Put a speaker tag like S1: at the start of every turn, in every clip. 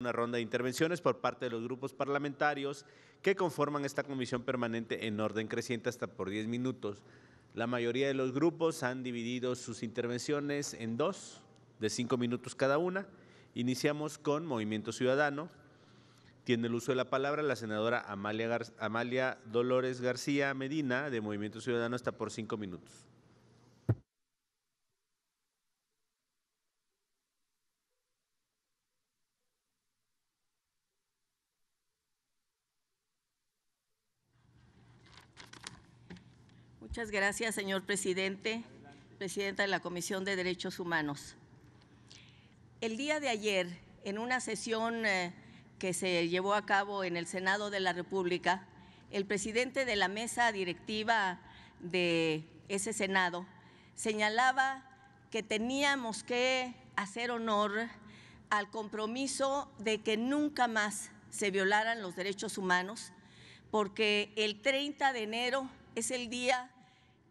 S1: Una ronda de intervenciones por parte de los grupos parlamentarios que conforman esta comisión permanente en orden creciente hasta por 10 minutos. La mayoría de los grupos han dividido sus intervenciones en dos, de 5 minutos cada una. Iniciamos con Movimiento Ciudadano. Tiene el uso de la palabra la senadora Amalia Dolores García Medina, de Movimiento Ciudadano, hasta por 5 minutos.
S2: Muchas gracias, señor presidente, presidenta de la Comisión de Derechos Humanos. El día de ayer, en una sesión que se llevó a cabo en el Senado de la República, el presidente de la mesa directiva de ese Senado señalaba que teníamos que hacer honor al compromiso de que nunca más se violaran los derechos humanos, porque el 30 de enero es el día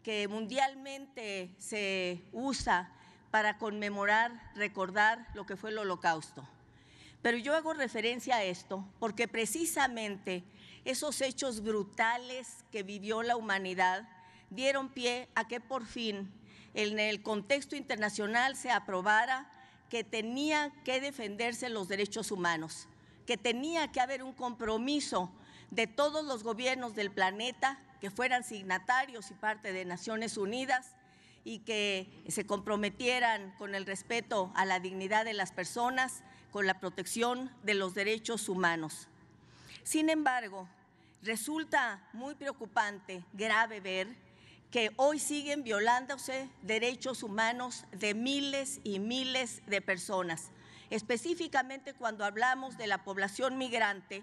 S2: que mundialmente se usa para conmemorar, recordar lo que fue el Holocausto. Pero yo hago referencia a esto porque precisamente esos hechos brutales que vivió la humanidad dieron pie a que por fin en el contexto internacional se aprobara que tenía que defenderse los derechos humanos, que tenía que haber un compromiso de todos los gobiernos del planeta que fueran signatarios y parte de Naciones Unidas y que se comprometieran con el respeto a la dignidad de las personas, con la protección de los derechos humanos. Sin embargo, resulta muy preocupante, grave ver que hoy siguen violándose derechos humanos de miles y miles de personas, específicamente cuando hablamos de la población migrante,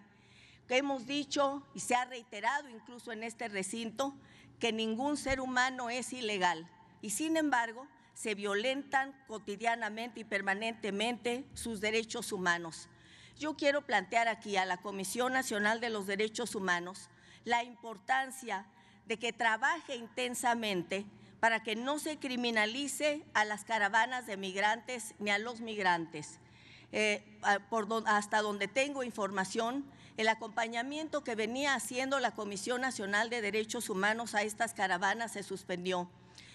S2: que hemos dicho y se ha reiterado incluso en este recinto que ningún ser humano es ilegal y sin embargo se violentan cotidianamente y permanentemente sus derechos humanos. Yo quiero plantear aquí a la Comisión Nacional de los Derechos Humanos la importancia de que trabaje intensamente para que no se criminalice a las caravanas de migrantes ni a los migrantes. Hasta donde tengo información, el acompañamiento que venía haciendo la Comisión Nacional de Derechos Humanos a estas caravanas se suspendió.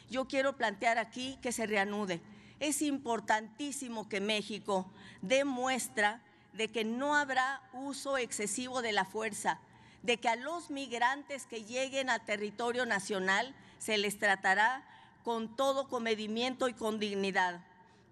S2: Yo quiero plantear aquí que se reanude. Es importantísimo que México dé muestra de que no habrá uso excesivo de la fuerza, de que a los migrantes que lleguen al territorio nacional se les tratará con todo comedimiento y con dignidad,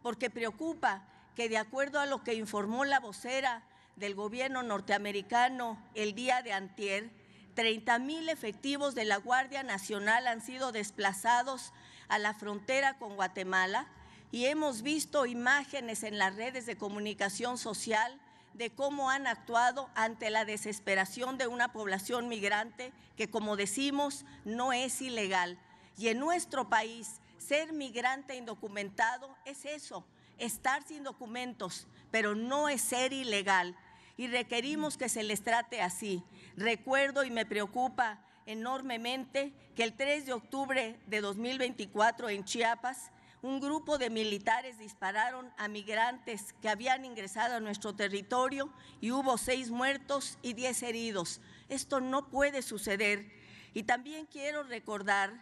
S2: porque preocupa que de acuerdo a lo que informó la vocera del gobierno norteamericano el día de antier, 30,000 efectivos de la Guardia Nacional han sido desplazados a la frontera con Guatemala y hemos visto imágenes en las redes de comunicación social de cómo han actuado ante la desesperación de una población migrante que, como decimos, no es ilegal. Y en nuestro país, ser migrante indocumentado es eso, estar sin documentos, pero no es ser ilegal. Y requerimos que se les trate así. Recuerdo y me preocupa enormemente que el 3 de octubre de 2024 en Chiapas, un grupo de militares dispararon a migrantes que habían ingresado a nuestro territorio y hubo 6 muertos y 10 heridos. Esto no puede suceder. Y también quiero recordar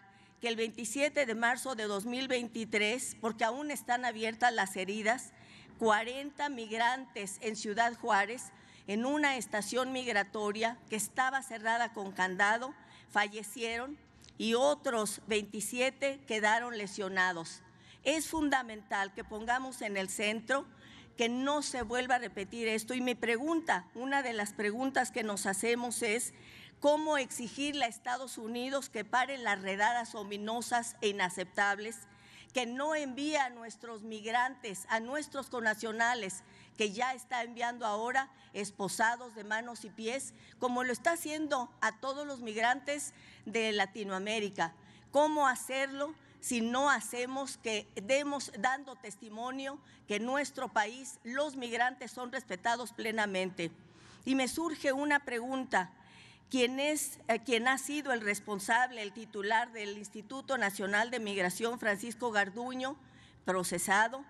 S2: que el 27 de marzo de 2023, porque aún están abiertas las heridas, 40 migrantes en Ciudad Juárez, en una estación migratoria que estaba cerrada con candado, fallecieron y otros 27 quedaron lesionados. Es fundamental que pongamos en el centro que no se vuelva a repetir esto. Y mi pregunta, una de las preguntas que nos hacemos es cómo exigirle a Estados Unidos que paren las redadas ominosas e inaceptables, que no envíe a nuestros migrantes, a nuestros connacionales, que ya está enviando ahora esposados de manos y pies, como lo está haciendo a todos los migrantes de Latinoamérica. ¿Cómo hacerlo si no hacemos que dando testimonio que en nuestro país los migrantes son respetados plenamente? Y me surge una pregunta. ¿Quién ha sido el responsable, el titular del Instituto Nacional de Migración, Francisco Garduño, procesado?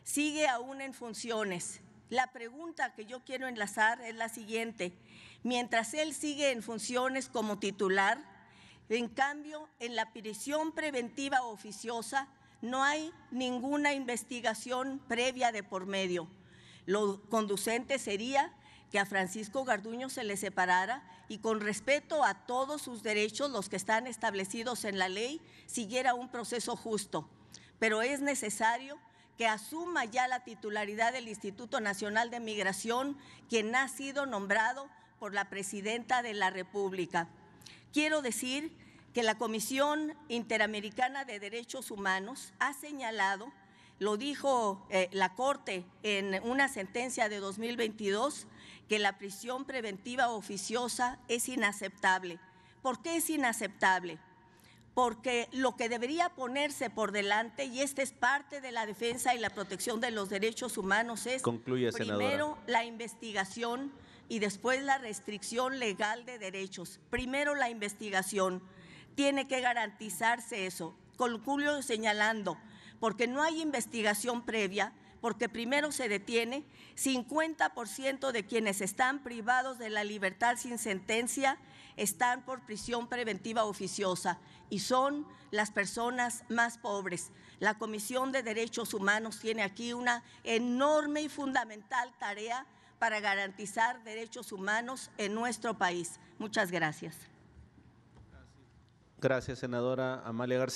S2: Sigue aún en funciones. La pregunta que yo quiero enlazar es la siguiente. Mientras él sigue en funciones como titular, en cambio, en la prisión preventiva oficiosa no hay ninguna investigación previa de por medio. Lo conducente sería que a Francisco Garduño se le separara y con respeto a todos sus derechos, los que están establecidos en la ley, siguiera un proceso justo. Pero es necesario que asuma ya la titularidad del Instituto Nacional de Migración, quien ha sido nombrado por la Presidenta de la República. Quiero decir que la Comisión Interamericana de Derechos Humanos ha señalado, lo dijo la Corte en una sentencia de 2022, que la prisión preventiva oficiosa es inaceptable. ¿Por qué es inaceptable? Porque lo que debería ponerse por delante, y esta es parte de la defensa y la protección de los derechos humanos, es primero la investigación y después la restricción legal de derechos. Primero la investigación, tiene que garantizarse eso. Concluyo señalando, porque no hay investigación previa, porque primero se detiene, 50% de quienes están privados de la libertad sin sentencia están por prisión preventiva oficiosa y son las personas más pobres. La Comisión de Derechos Humanos tiene aquí una enorme y fundamental tarea para garantizar derechos humanos en nuestro país. Muchas gracias.
S1: Gracias, senadora Amalia García.